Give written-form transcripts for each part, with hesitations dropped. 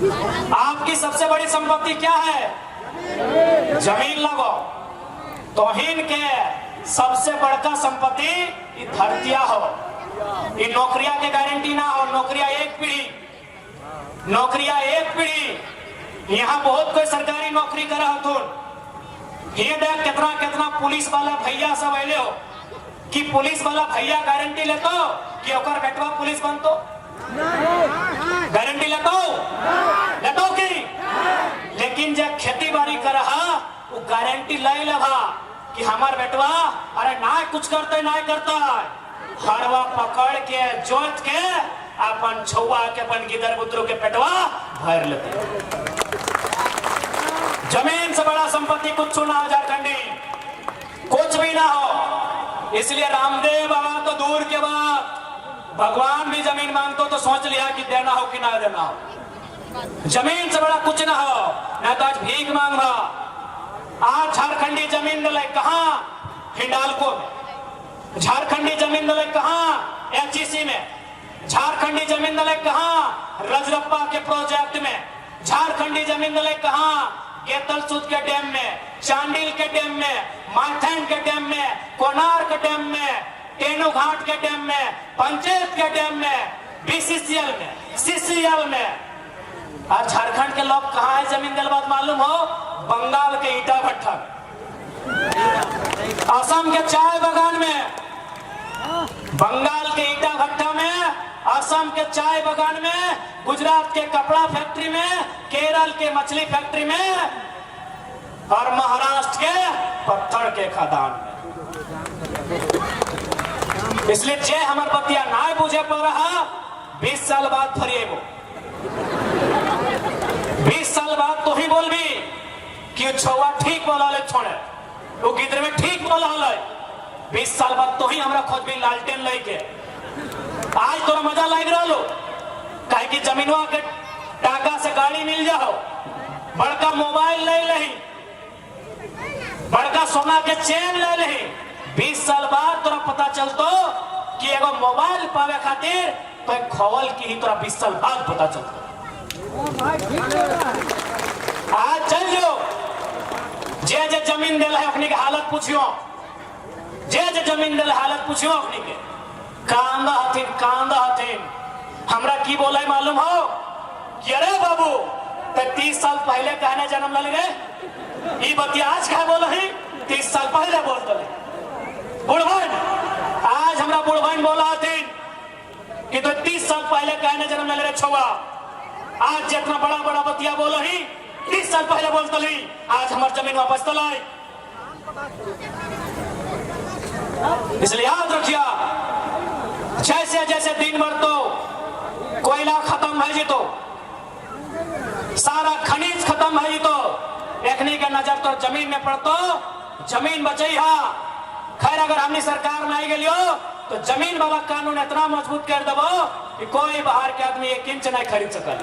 आपकी सबसे बड़ी संपत्ति क्या है? जमीन लगो। तोहिन के सबसे बड़का संपत्ति धरतिया हो। ये नौकरिया के गारंटी ना हो। नौकरिया एक पीढ़ी। यहाँ बहुत कोई सरकारी नौकरी कर ये देख कितना कितना पुलिस वाला भैया सब अले हो कि पुलिस वाला भैया गारंटी लेतो कि ओकर बेटवा पुलिस बनतो। गारंटी लेतो की। लेकिन जब खेती बाड़ी कर वो गारंटी ले लगा कि हमार बेटवा अरे ना कुछ करते हरवा पकड़ के जोत के अपन छुआ के अपन गिदर बुतरू के पेटवा भर लेते। जमीन से बड़ा संपत्ति कुछ ना हो झारखंडी, कुछ भी ना हो। इसलिए रामदेव बाबा तो दूर के बात, भगवान भी जमीन मांगतो तो सोच लिया कि देना हो कि ना देना हो। जमीन से बड़ा कुछ ना हो, न तो आज भीख मांगा। आज झारखंडी जमीन दिले कहां? हिंडालको में। झारखंडी जमीन दिले कहां? एचईसी में। झारखंडी जमीन दिले कहां? रजरप्पा के प्रोजेक्ट में। झारखंडी जमीन दिले कहां? केतलसुद के डैम में, चांडिल के डैम में, माथेन के डैम में, कोनार के डैम में, टेनू घाट के डैम में, पंचायत के डैम में, बीसीसीएल में, सीसीएल में। आज झारखंड के लोग कहां है जमीन दिलबाद मालूम हो? बंगाल के ईटा भट्टा में, असम के चाय बागान में, बंगाल के ईटा भट्टा में, असम के चाय बागान में, गुजरात के कपड़ा फैक्ट्री में, केरल के मछली फैक्ट्री में और महाराष्ट्र के पत्थर के खदान में। इसलिए जे हमार बतिया ना बुझे पड़ रहा 20 साल बाद फरिएबो। 20 साल बाद तो ही बोलबी कि छुआ ठीक बोला ले छोड़े वो गिद्र में ठीक बोला ले। 20 साल बाद तो ही हमरा खोज भी लालटेन लेके। आज तोरा मजा लग रहा लो कहे कि जमीनवा के टाका से गाड़ी मिल जाओ, बड़का मोबाइल ले लही, बड़का सोना के चेन ले लही। 20 साल बाद तोरा पता चलतो कि एगो मोबाइल पावे खातिर तो खोवल की ही तोरा 20 साल बाद पता चलतो। आज चल जो जे जमीन दिल है अपनी के हालत पूछियो, जे जमीन दिल हालत पूछियो अपनी के। कांदा हथिन हमरा की बोला मालूम हो कि अरे बाबू तो 30 साल पहले कहने जन्म ले गए ये बतिया आज कहे बोल ही 30 साल पहले बोल दे बुढ़वन। आज हमरा बुढ़वन बोला हथिन कि तो 30 साल पहले कहने जन्म ले रहे छुआ। आज जितना बड़ा बड़ा बतिया बोल ही 30 साल पहले बोल दली। आज हमार जमीन वापस तलाई। इसलिए याद रखिया जैसे जैसे दिन भर तो कोयला खत्म है जी तो सारा खनिज खत्म है जी तो एकनी के नजर तो जमीन में पड़तो जमीन बचई हा। खैर अगर हमने सरकार में आई गई हो तो जमीन वाला कानून इतना मजबूत कर दबो कि कोई बाहर के आदमी 1 इंच नहीं खरीद सकल।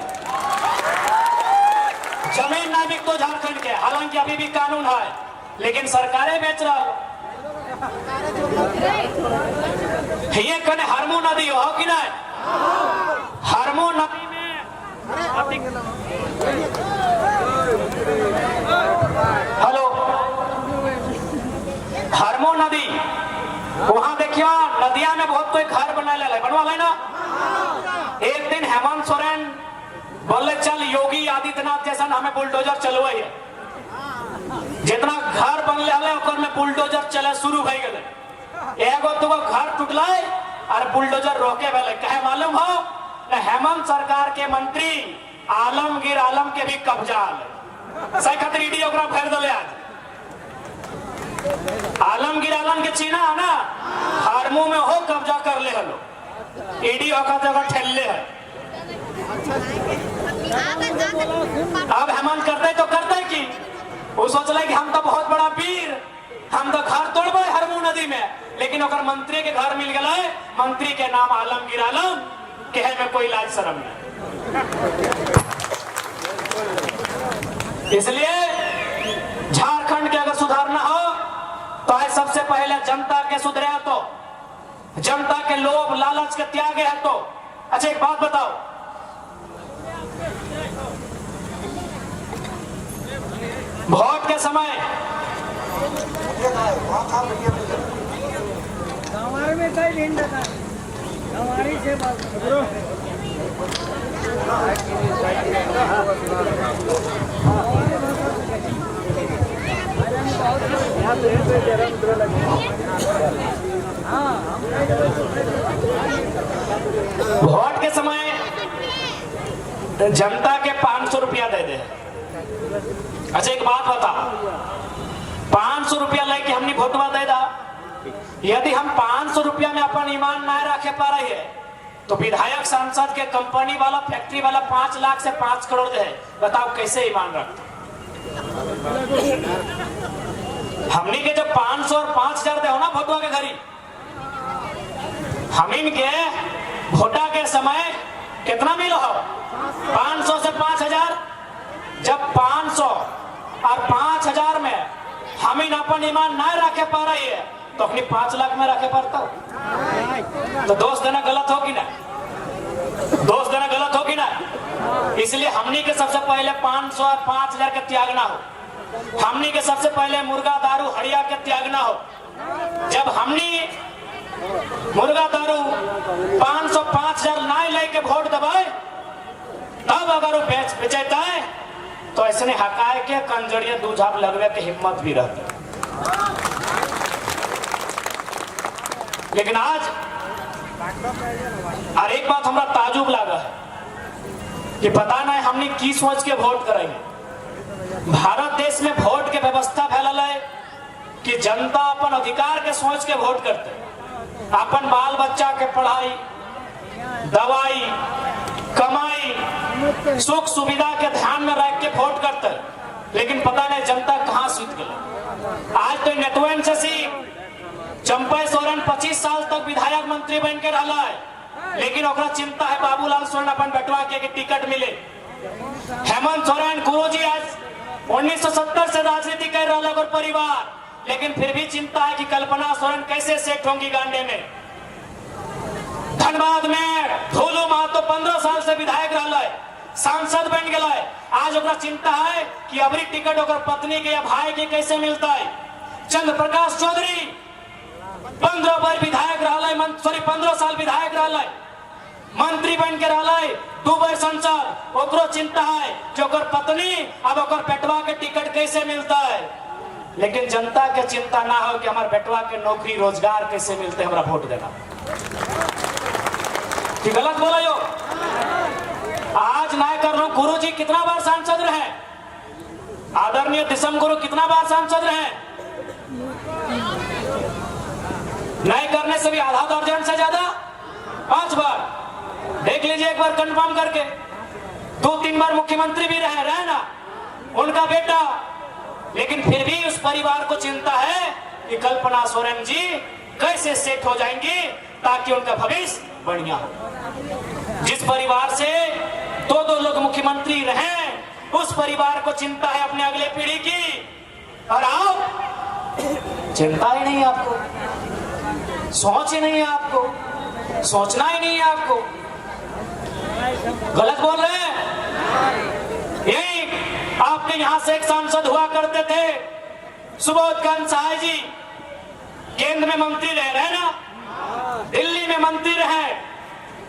जमीन ना बिक तो झारखंड के, हालांकि अभी भी कानून है लेकिन सरकारें बेच रहा। ये कने हरमू नदी हो कि नहीं? हरमू नदी में हेलो हरमू नदी वहां देखियो नदिया में बहुत कोई घर बनवा ले ना। एक दिन हेमंत सोरेन बोले चल योगी आदित्यनाथ जैसा हमें बुलडोजर चलवाई है। जितना घर बनले में बुलडोजर चले शुरू हो गए। एगो दुगो घर टूटल और बुलडोजर रोके वाले कहे मालूम हो न हेमंत सरकार के मंत्री आलमगीर आलम के भी कब्जा सही खातिर ईडी ओकरा भर दिले। आज आलमगीर आलम के चीना है ना हरमू में हो कब्जा कर ले हलो ईडी ओका जगह ठेलले है। अब हेमंत करते तो करते कि वो सोचले कि हम तो बहुत बड़ा वीर हम तो घर तोड़बे हरमू नदी में, लेकिन ओकर मंत्री के घर मिल गए। मंत्री के नाम आलमगीर आलम कहे में कोई लाज शर्म नहीं। इसलिए झारखंड के अगर सुधारना हो तो है सबसे पहले जनता के सुधरे तो जनता के लोभ लालच के त्यागे है तो। अच्छा एक बात बताओ वोट के समय हमारे में कई दिन था हमारी से बात करो वोट के समय जनता के 500 रुपया दे दे। अच्छा एक बात बता, 500 रुपया लेके हमने वोटवा दे दा, यदि हम 500 रुपया में अपन ईमान ना रखे पा रही है तो विधायक सांसद के कंपनी वाला फैक्ट्री वाला 5 लाख से 5 करोड़ दे, बताओ कैसे ईमान रखते। हमने के जब 500 और 5000 दे हो ना वोटवा के घरी, हम इनके वोटा के समय कितना मिलो हो 500 से 5000। जब 500 और 5000 में हम इन अपन ईमान ना रखे पा रही है तो अपनी 5 लाख में रखे पड़ता हो। तो दोष देना गलत हो कि ना, दोष देना गलत हो कि ना। इसलिए हमनी के सबसे पहले 500 और 5000 के त्यागना हो। हमनी के सबसे पहले मुर्गा दारू हड़िया के त्यागना हो। जब हमनी मुर्गा दारू 500 5000 ना लेके वोट दबाए तब अगर वो बेचता है तो ऐसे हकाए के कंजड़िया दूझाप लगवे के हिम्मत भी रहती। लेकिन आज और एक बात हमरा ताजुब लगा है कि पता नहीं हमने की सोच के वोट करेंगे। भारत देश में वोट के व्यवस्था फैलल है कि जनता अपन अधिकार के सोच के वोट करते, अपन बाल बच्चा के पढ़ाई दवाई कमाई सुख सुविधा के ध्यान में रख के वोट करते। लेकिन पता नहीं जनता कहां सूत गई। आज तो नेटवर्क से चंपा सोरेन 25 साल तक विधायक मंत्री बन के रहा है, लेकिन ओकरा चिंता है बाबूलाल सोरेन अपन बेटवा के टिकट मिले। हेमंत सोरेन गुरुजी आज 1970 से राजनीति कर रहा है और परिवार, लेकिन फिर भी चिंता है कि कल्पना सोरेन कैसे सेट होंगी गांडे में। धनबाद में धोलू महतो 15 साल से विधायक रहा है, सांसद बन गया है। आज ओकरा चिंता है कि अबरी टिकट ओकर पत्नी के या भाई के कैसे मिलता है। चंद्र प्रकाश चौधरी 15 बार विधायक रहा है, 15 साल विधायक रहा है, मंत्री बन के रहा है, 2 बार संसद। ओकरो चिंता है कि ओकर पत्नी अब ओकर बेटवा के टिकट कैसे मिलता है। लेकिन जनता के चिंता ना हो कि हमारे बेटवा के नौकरी रोजगार कैसे मिलते, हमारा वोट देना। कि गलत बोला यो आज ना कर रहा हूं। गुरु जी कितना बार सांसद रहे, आदरणीय दिसम गुरु कितना बार सांसद रहे, नहीं करने से भी आधा दर्जन से ज्यादा 5 बार। देख लीजिए एक बार कंफर्म करके, 2-3 बार मुख्यमंत्री भी रहे ना उनका बेटा। लेकिन फिर भी उस परिवार को चिंता है कि कल्पना सोरेन जी कैसे सेट हो जाएंगी ताकि उनका भविष्य बढ़िया हो। जिस परिवार से 2 लोग मुख्यमंत्री रहे उस परिवार को चिंता है अपने अगले पीढ़ी की, और आप चिंता ही नहीं, आपको सोच ही नहीं है, आपको सोचना ही नहीं है। आपको गलत बोल रहे हैं। यही आपके यहां से एक सांसद हुआ करते थे सुबोध कांत सहाय जी, केंद्र में मंत्री रहे ना, दिल्ली में मंत्री रहे,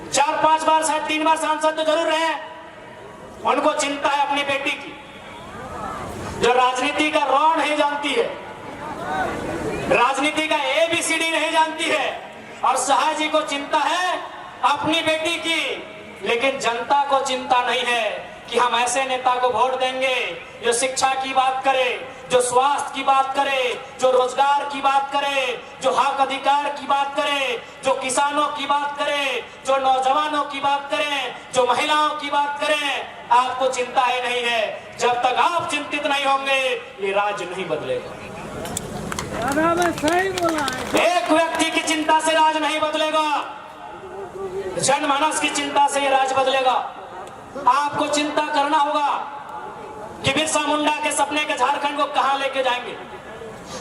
4-5 बार शायद 3 बार सांसद तो जरूर रहे। उनको चिंता है अपनी बेटी की, जो राजनीति का रॉ नहीं जानती है, राजनीति का ABCD नहीं जानती है, और सहाय जी को चिंता है अपनी बेटी की। लेकिन जनता को चिंता नहीं है कि हम ऐसे नेता को वोट देंगे जो शिक्षा की बात करे, जो स्वास्थ्य की बात करे, जो रोजगार की बात करे, जो हक अधिकार की बात करे, जो किसानों की बात करे, जो नौजवानों की बात करे, जो महिलाओं की बात करे। आपको चिंता ही नहीं है। जब तक आप चिंतित नहीं होंगे ये राज्य नहीं बदलेगा। सही बोला है। एक व्यक्ति की चिंता से राज नहीं बदलेगा, जनमानस की चिंता से ये राज बदलेगा। आपको चिंता करना होगा कि बिरसा मुंडा के सपने के झारखंड को कहां लेके जाएंगे,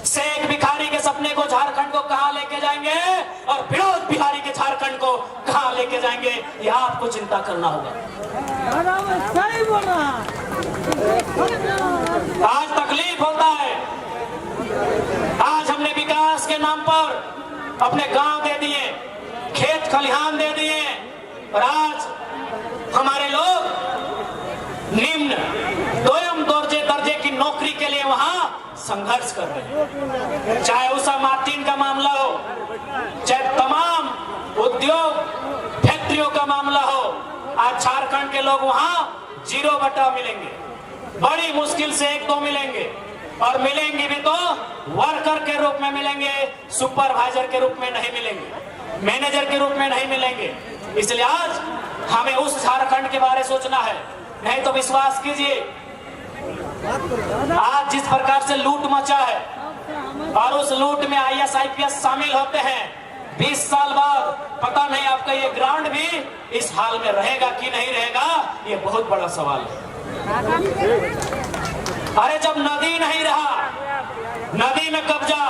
शेख भिखारी के सपने को झारखंड को कहां लेके जाएंगे, और विनोद बिहारी के झारखंड को कहां लेके जाएंगे, यह आपको चिंता करना होगा। सही बोला। आज तकलीफ विकास के नाम पर अपने गांव दे दिए, खेत खलिहान दे दिए, और आज हमारे लोग निम्न दोयम दर्जे की नौकरी के लिए वहां संघर्ष कर रहे हैं। चाहे उषा मार्टिन का मामला हो, चाहे तमाम उद्योग फैक्ट्रियों का मामला हो, आज झारखंड के लोग वहां 0 बटा मिलेंगे, बड़ी मुश्किल से 1-2 मिलेंगे, और मिलेंगे भी तो वर्कर के रूप में मिलेंगे, सुपरवाइजर के रूप में नहीं मिलेंगे, मैनेजर के रूप में नहीं मिलेंगे। इसलिए आज हमें उस झारखंड के बारे सोचना है, नहीं तो विश्वास कीजिए आज जिस प्रकार से लूट मचा है, और उस लूट में IAS IPS शामिल होते हैं, 20 साल बाद पता नहीं आपका ये ग्राउंड भी इस हाल में रहेगा कि नहीं रहेगा, ये बहुत बड़ा सवाल है। अरे जब नदी नहीं रहा, नदी में कब्जा,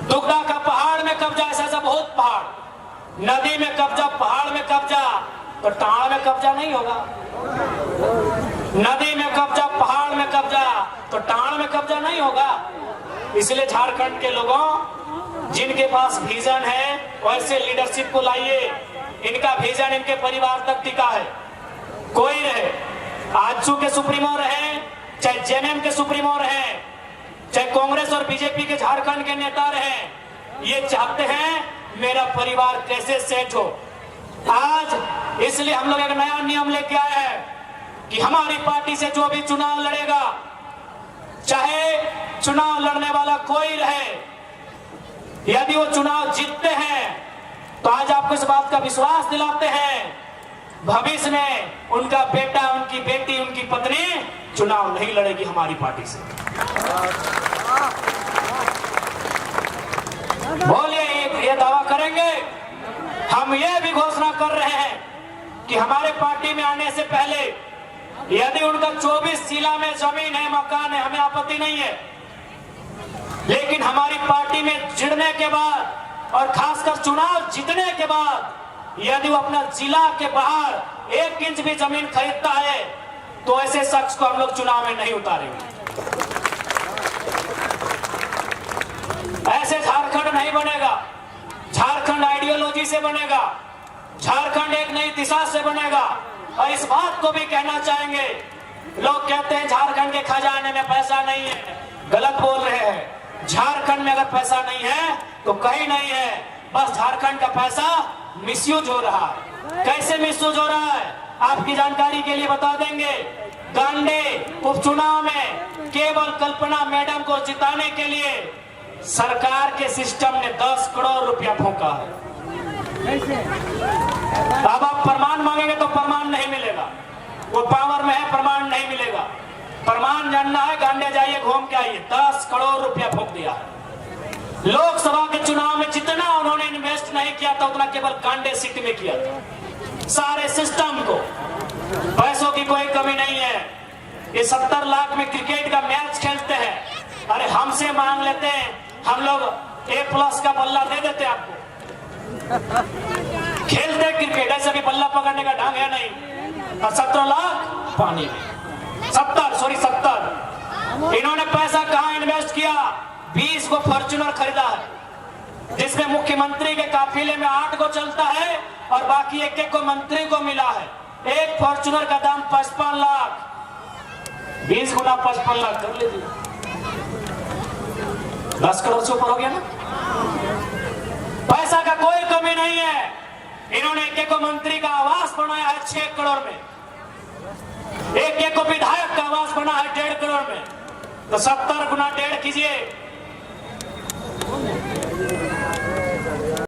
दुगदा का पहाड़ में कब्जा, ऐसा बहुत पहाड़, नदी में कब्जा, पहाड़ में कब्जा, तो टाड़ में कब्जा नहीं होगा। नदी में कब्जा, पहाड़ में कब्जा, तो टाड़ में कब्जा नहीं होगा। इसलिए झारखंड के लोगों, जिनके पास विजन है, वैसे लीडरशिप को लाइए। इनका विजन इनके परिवार तक टिका है। कोई रहे, आजसू के सुप्रीमो रहे, चाहे JNM के सुप्रीमो रहे, चाहे कांग्रेस और बीजेपी के झारखंड के नेता रहे, ये चाहते हैं मेरा परिवार कैसे सेट हो। आज इसलिए हम लोग एक नया नियम लेके आए हैं कि हमारी पार्टी से जो भी चुनाव लड़ेगा, चाहे चुनाव लड़ने वाला कोई रहे, यदि वो चुनाव जीतते हैं तो आज आपको इस बात का विश्वास दिलाते हैं, भविष्य में उनका बेटा, उनकी बेटी, उनकी पत्नी चुनाव नहीं लड़ेगी हमारी पार्टी से। बोलिए, ये दावा करेंगे। हम ये भी घोषणा कर रहे हैं कि हमारे पार्टी में आने से पहले यदि उनका 24 जिला में जमीन है, मकान है, हमें आपत्ति नहीं है, लेकिन हमारी पार्टी में जुड़ने के बाद और खासकर चुनाव जीतने के बाद यदि वो अपना जिला के बाहर 1 इंच भी जमीन खरीदता है तो ऐसे शख्स को हम लोग चुनाव में नहीं उतारेंगे। ऐसे झारखंड नहीं बनेगा। झारखंड आइडियोलॉजी से बनेगा, झारखंड एक नई दिशा से बनेगा। और इस बात को भी कहना चाहेंगे, लोग कहते हैं झारखंड के खजाने में पैसा नहीं है, गलत बोल रहे हैं। झारखंड में अगर पैसा नहीं है तो कहीं नहीं है, बस झारखंड का पैसा मिसयूज हो रहा है। कैसे मिसयूज हो रहा है आपकी जानकारी के लिए बता देंगे। गांडे उपचुनाव में केवल कल्पना मैडम को जिताने के लिए सरकार के सिस्टम ने 10 करोड़ रुपया फूंका है। अब आप प्रमाण मांगेंगे तो प्रमाण नहीं मिलेगा, वो पावर में है, प्रमाण नहीं मिलेगा। प्रमाण जानना है, गांडे जाइए, घूम के आइए, 10 करोड़ रुपया फूंक दिया है। लोकसभा के चुनाव में जितना उन्होंने इन्वेस्ट नहीं किया था उतना केवल गांडे सीट में किया था। सारे सिस्टम को पैसों की कोई कमी नहीं है। ये 70 लाख में क्रिकेट का मैच खेलते हैं, अरे हमसे मांग लेते हैं, हम लोग A+ का बल्ला दे देते आपको। खेलते क्रिकेट, ऐसे भी बल्ला पकड़ने का ढंग है नहीं। और 17 लाख पानी में, 70 इन्होंने पैसा कहां इन्वेस्ट किया? 20 को फॉर्च्यूनर खरीदा है, जिसमें मुख्यमंत्री के काफिले में 8 को चलता है और बाकी एक को मंत्री को मिला है। एक फॉर्च्यूनर का दाम 55 लाख, 20 गुना 55 लाख कर लीजिए, 10 करोड़ से ऊपर हो गया ना। पैसा का कोई कमी नहीं है। इन्होंने एक को मंत्री का आवास बनाया है 6 करोड़ में, एक को विधायक का आवास बना है 1.5 करोड़ में, तो 70 गुना 1.5 कीजिए,